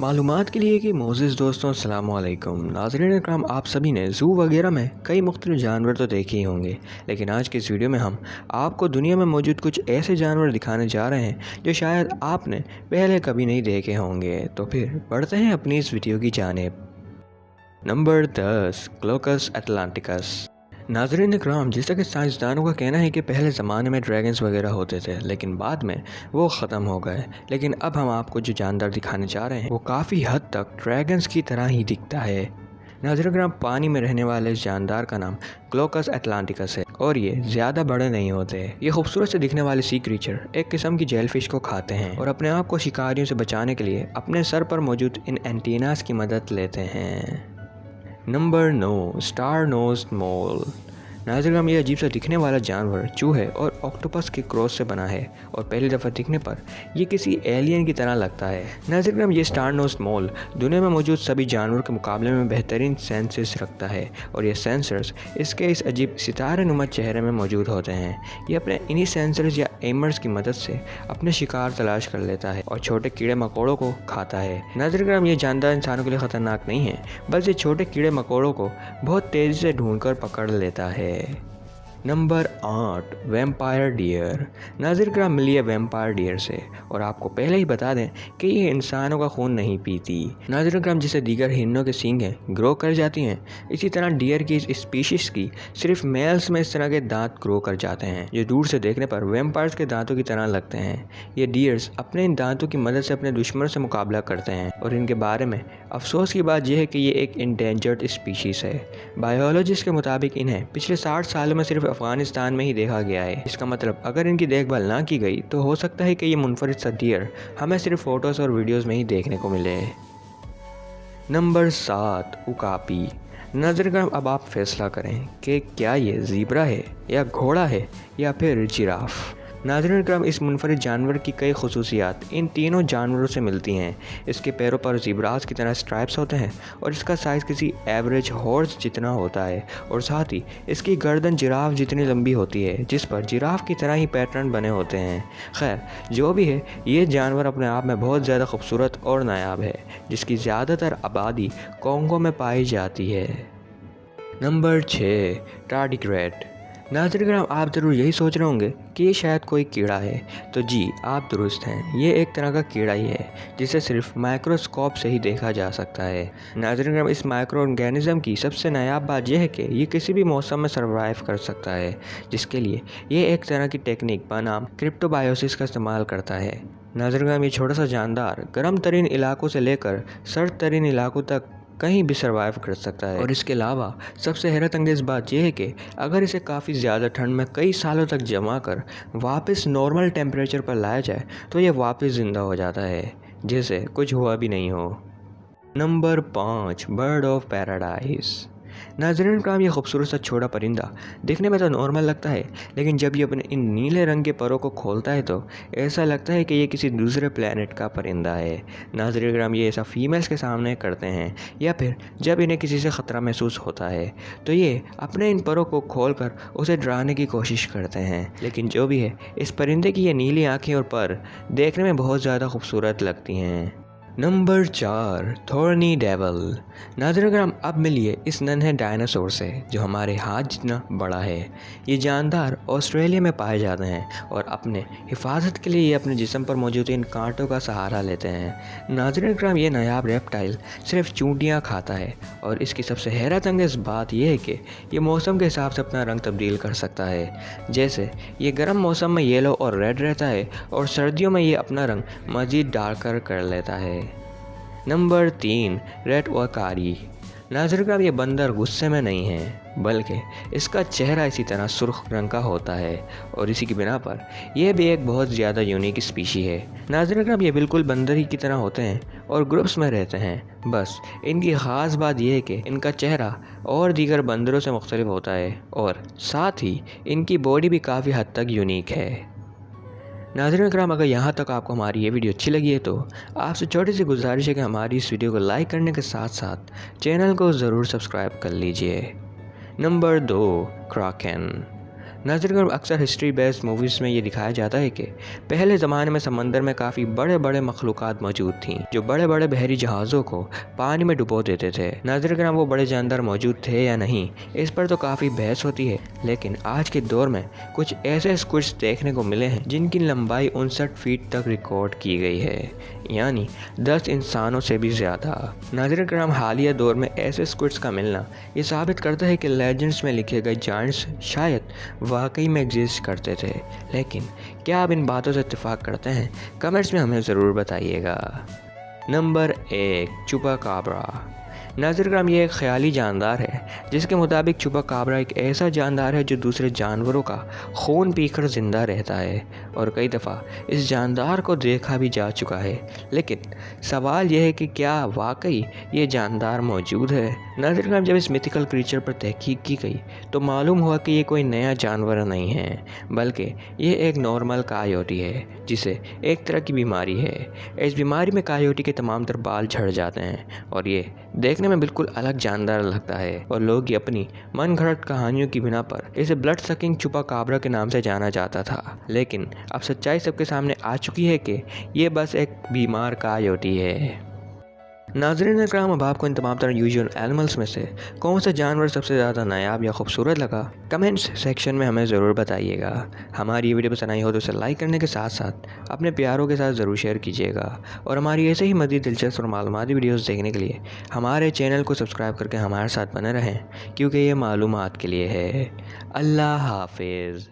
मालूमात के लिए कि मोज़िज़ दोस्तों अस्सलाम वालेकुम नाज़रीन इकराम, आप सभी ने ज़ू वगैरह में कई मुख्तलिफ जानवर तो देखे ही होंगे, लेकिन आज के इस वीडियो में हम आपको दुनिया में मौजूद कुछ ऐसे जानवर दिखाने जा रहे हैं जो शायद आपने पहले कभी नहीं देखे होंगे। तो फिर बढ़ते हैं अपनी इस वीडियो की जानिब। नंबर 10, क्लोकस एटलांटिकस। नाज़रीन इकराम, जैसा कि साइंसदानों का कहना है कि पहले ज़माने में ड्रैगन्स वगैरह होते थे, लेकिन बाद में वो ख़त्म हो गए। लेकिन अब हम आपको जो जानदार दिखाने जा रहे हैं वो काफ़ी हद तक ड्रैगन्स की तरह ही दिखता है। नाज़रीन इकराम, पानी में रहने वाले इस जानदार का नाम क्लोकस एटलांटिकस है और ये ज़्यादा बड़े नहीं होते। ये खूबसूरत से दिखने वाले सी क्रीचर एक किस्म की जेलफिश को खाते हैं और अपने आप को शिकारियों से बचाने के लिए अपने सर पर मौजूद इन एंटीनास की मदद लेते हैं। नंबर 9, स्टार नोज़्ड मोल। नाज़रीन, ये अजीब सा दिखने वाला जानवर चूहे और ऑक्टोपस के क्रॉस से बना है और पहली दफ़ा दिखने पर यह किसी एलियन की तरह लगता है। नाज़रीन, ये स्टार नोज़्ड मोल दुनिया में मौजूद सभी जानवरों के मुकाबले में बेहतरीन सेंसर्स रखता है और ये सेंसर्स इसके इस अजीब सितारे नुमा चेहरे में मौजूद होते हैं। ये अपने इन्हीं सेंसर्स या एमर्स की मदद से अपने शिकार तलाश कर लेता है और छोटे कीड़े मकोड़ों को खाता है। नाज़रीन, ये जानदार इंसानों के लिए ख़तरनाक नहीं है, बल्कि ये छोटे कीड़े मकोड़ों को बहुत तेज़ी से ढूंढकर पकड़ लेता है। Number 8, vampire deer. नाज़रीन, मिलिए वैम्पायर डियर से और आपको पहले ही बता दें कि ये इंसानों का खून नहीं पीती। नाज़रीन, जिसे दीगर हिरणों के सींग ग्रो कर जाती हैं, इसी तरह डियर की इस स्पीशीज़ की सिर्फ मेल्स में इस तरह के दांत ग्रो कर जाते हैं जो दूर से देखने पर वैम्पायर्स के दांतों की तरह लगते हैं। ये डियर्स अपने इन दांतों की मदद से अपने दुश्मनों से मुकाबला करते हैं और इनके बारे में अफसोस की बात यह है कि ये एक इंडेंजर्ड स्पीशीज़ है। बायोलॉजिस्ट के मुताबिक इन्हें पिछले 60 सालों में सिर्फ अफगानिस्तान में ही देखा गया है। इसका मतलब अगर इनकी देखभाल ना की गई तो हो सकता है कि ये मुनफरिद सा डियर हमें सिर्फ फ़ोटोज़ और वीडियोज़ में ही देखने को मिले। नंबर 7, उकापी। नाज़रीन, अब आप फैसला करें कि क्या ये ज़ीब्रा है या घोड़ा है या फिर जिराफ। नाज़रीन, इस मुनफरिद जानवर की कई खुसूसियात इन तीनों जानवरों से मिलती हैं। इसके पैरों पर ज़ीब्रास की तरह स्ट्राइप्स होते हैं और इसका साइज़ किसी एवरेज हॉर्स जितना होता है और साथ ही इसकी गर्दन जिराफ जितनी लंबी होती है जिस पर जिराफ की तरह ही पैटर्न बने होते हैं। खैर, जो भी है, ये जानवर अपने आप में बहुत ज़्यादा खूबसूरत और नायाब है जिसकी ज़्यादातर आबादी कोंगो में पाई जाती है। Number 6, tardigrade. नाज़रीन, आप ज़रूर यही सोच रहे होंगे कि ये शायद कोई कीड़ा है। तो जी, आप दुरुस्त हैं, ये एक तरह का कीड़ा ही है जिसे सिर्फ माइक्रोस्कोप से ही देखा जा सकता है। नाज़रीन, इस माइक्रो ऑर्गेनिज्म की सबसे नायाब बात यह है कि ये किसी भी मौसम में सर्वाइव कर सकता है, जिसके लिए ये एक तरह की टेक्निक बनाम क्रिप्टोबायोसिस का इस्तेमाल करता है। नाज़रीन, ये छोटा सा जानदार गर्म तरीन इलाकों से लेकर सर्द तरीन इलाकों तक कहीं भी सर्वाइव कर सकता है और इसके अलावा सबसे हैरत अंगेज़ बात यह है कि अगर इसे काफ़ी ज़्यादा ठंड में कई सालों तक जमा कर वापस नॉर्मल टेम्परेचर पर लाया जाए तो यह वापस ज़िंदा हो जाता है जैसे कुछ हुआ भी नहीं हो। Number 5, bird of paradise. नाज़रीन, ये खूबसूरत सा छोटा परिंदा देखने में तो नॉर्मल लगता है, लेकिन जब ये अपने इन नीले रंग के परों को खोलता है तो ऐसा लगता है कि ये किसी दूसरे प्लेनेट का परिंदा है। नाज़रीन, ये ऐसा फीमेल्स के सामने करते हैं या फिर जब इन्हें किसी से ख़तरा महसूस होता है तो ये अपने इन परों को खोलकर उसे डराने की कोशिश करते हैं। लेकिन जो भी है, इस परिंदे की ये नीली आँखें और पर देखने में बहुत ज़्यादा खूबसूरत लगती हैं। Number 4, thorny devil. नाज़रीन, अब मिलिए इस नन्हे डायनासोर से जो हमारे हाथ जितना बड़ा है। ये जानदार ऑस्ट्रेलिया में पाए जाते हैं और अपने हिफाजत के लिए ये अपने जिस्म पर मौजूद इन कांटों का सहारा लेते हैं। नाज़रीन, ये नायाब रेप्टाइल सिर्फ चूंटियाँ खाता है और इसकी सबसे हैरत अंगेज़ बात यह है कि ये मौसम के हिसाब से अपना रंग तब्दील कर सकता है। जैसे ये गर्म मौसम में येलो और रेड रहता है और सर्दियों में ये अपना रंग मज़ीद डार्कर कर लेता है। Number 3, red uakari. नाज़रीन, ये बंदर गुस्से में नहीं है, बल्कि इसका चेहरा इसी तरह सुर्ख रंग का होता है और इसी की बिना पर यह भी एक बहुत ज़्यादा यूनिक स्पीशी है। नाज़रीन, ये बिल्कुल बंदर ही की तरह होते हैं और ग्रुप्स में रहते हैं। बस इनकी ख़ास बात यह है कि इनका चेहरा और दीगर बंदरों से मुख्तलिफ होता है और साथ ही इनकी बॉडी भी काफ़ी हद तक यूनिक है। नाज़रीन इकराम, अगर यहाँ तक आपको हमारी ये वीडियो अच्छी लगी है तो आपसे छोटी सी गुजारिश है कि हमारी इस वीडियो को लाइक करने के साथ साथ चैनल को ज़रूर सब्सक्राइब कर लीजिए। Number 2, Kraken. नाज़रीन, अक्सर हिस्ट्री बेस्ड मूवीज़ में ये दिखाया जाता है कि पहले ज़माने में समंदर में काफ़ी बड़े बड़े मखलूक़ात मौजूद थीं जो बड़े बड़े बहरी जहाज़ों को पानी में डुबो देते थे। नाज़रीन, वो बड़े जानदार मौजूद थे या नहीं, इस पर तो काफ़ी बहस होती है, लेकिन आज के दौर में कुछ ऐसे स्क्विड्स देखने को मिले हैं जिनकी लंबाई 59 फीट तक रिकॉर्ड की गई है, यानी 10 इंसानों से भी ज़्यादा। नाज़रीन, हालिया दौर में ऐसे स्क्विड्स का मिलना ये साबित करता है कि लेजेंड्स में लिखे गए जायंट्स शायद वाकई में एग्जिस्ट करते थे। लेकिन क्या आप इन बातों से इत्तेफाक करते हैं? कमेंट्स में हमें ज़रूर बताइएगा। नंबर 1, चुपाकाब्रा। नाज़रीन, ये एक ख्याली जानदार है जिसके मुताबिक चुपाकाब्रा एक ऐसा जानदार है जो दूसरे जानवरों का खून पीकर ज़िंदा रहता है और कई दफ़ा इस जानदार को देखा भी जा चुका है। लेकिन सवाल यह है कि क्या वाकई ये जानदार मौजूद है? नाज़रीन, जब इस मिथिकल क्रीचर पर तहकीक की गई तो मालूम हुआ कि ये कोई नया जानवर नहीं है, बल्कि ये एक नॉर्मल कायोटी है जिसे एक तरह की बीमारी है। इस बीमारी में कायोटी के तमाम तर बाल झड़ जाते हैं और ये देखने में बिल्कुल अलग जानदार लगता है और लोग ये अपनी मन घड़त कहानियों की बिना पर इसे ब्लड सकिंग चुपाकाब्रा के नाम से जाना जाता था। लेकिन अब सच्चाई सबके सामने आ चुकी है कि ये बस एक बीमार कायोटी है। नाज़रीन इकराम, अब आपको इन तमाम तरह यूजुअल एनिमल्स में से कौन सा जानवर सबसे ज़्यादा नायाब या खूबसूरत लगा? कमेंट्स सेक्शन में हमें ज़रूर बताइएगा। हमारी ये वीडियो पसंद आई हो तो उसे लाइक करने के साथ साथ अपने प्यारों के साथ ज़रूर शेयर कीजिएगा और हमारी ऐसे ही मज़ीद दिलचस्प और मालूमाती वीडियोज़ देखने के लिए हमारे चैनल को सब्सक्राइब करके हमारे साथ बने रहें, क्योंकि ये मालूमात के लिए है। अल्लाह हाफिज़।